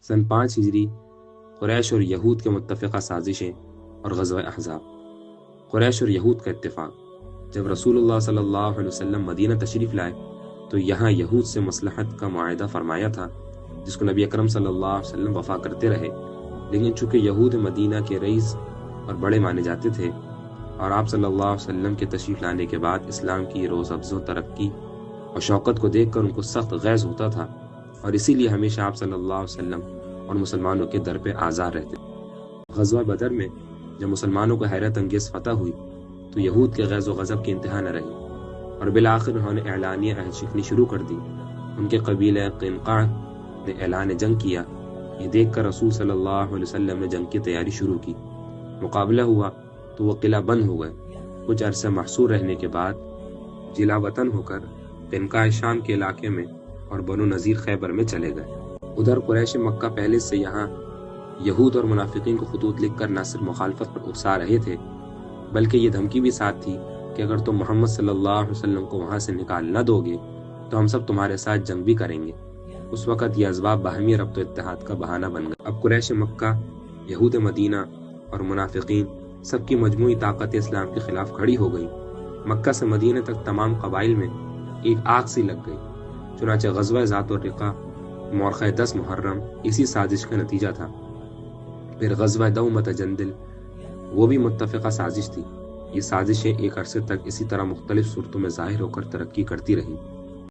سن 5 ہجری قریش اور یہود کے متفقہ سازشیں اور غزوہ احزاب۔ قریش اور یہود کا اتفاق۔ جب رسول اللہ صلی اللہ علیہ وسلم مدینہ تشریف لائے تو یہاں یہود سے مصلحت کا معاہدہ فرمایا تھا، جس کو نبی اکرم صلی اللہ علیہ وسلم وفا کرتے رہے، لیکن چونکہ یہود مدینہ کے رئیس اور بڑے مانے جاتے تھے اور آپ صلی اللہ علیہ وسلم کے تشریف لانے کے بعد اسلام کی روز افزوں ترقی اور شوکت کو دیکھ کر ان کو سخت غیظ ہوتا تھا، اور اسی لیے ہمیشہ آپ صلی اللہ علیہ وسلم اور مسلمانوں کے در پہ آزار رہتے۔ غزوہ بدر میں جب مسلمانوں کو حیرت انگیز فتح ہوئی تو یہود کے غیظ و غضب کی انتہا نہ رہی، اور بالآخر انہوں نے اعلانیہ عہد شکنی شروع کر دی۔ ان کے قبیلہ قینقاع نے اعلان جنگ کیا۔ یہ دیکھ کر رسول صلی اللہ علیہ وسلم نے جنگ کی تیاری شروع کی۔ مقابلہ ہوا تو وہ قلعہ بند ہو گئے۔ کچھ عرصہ محصور رہنے کے بعد جلا وطن ہو کر قینقاع شام کے علاقے میں اور بنو نذیر خیبر میں چلے گئے۔ ادھر قریش مکہ پہلے سے یہاں یہود اور منافقین کو خطوط لکھ کر نہ صرف مخالفت پر اکسا رہے تھے، بلکہ یہ دھمکی بھی ساتھ تھی کہ اگر تم محمد صلی اللہ علیہ وسلم کو وہاں سے نکال نہ دو گے تو ہم سب تمہارے ساتھ جنگ بھی کریں گے۔ اس وقت یہ اسباب باہمی ربط و اتحاد کا بہانہ بن گئے۔ اب قریش مکہ، یہود مدینہ اور منافقین سب کی مجموعی طاقت اسلام کے خلاف کھڑی ہو گئی۔ مکہ سے مدینہ تک تمام قبائل میں ایک آگ سی لگ گئی۔ چنانچہ غزوہ ذات الرقہ مورخہ 10 محرم اسی سازش کا نتیجہ تھا۔ پھر غزوہ دومۃ جندل، وہ بھی متفقہ سازش تھی۔ یہ سازشیں ایک عرصے تک اسی طرح مختلف صورتوں میں ظاہر ہو کر ترقی کرتی رہیں۔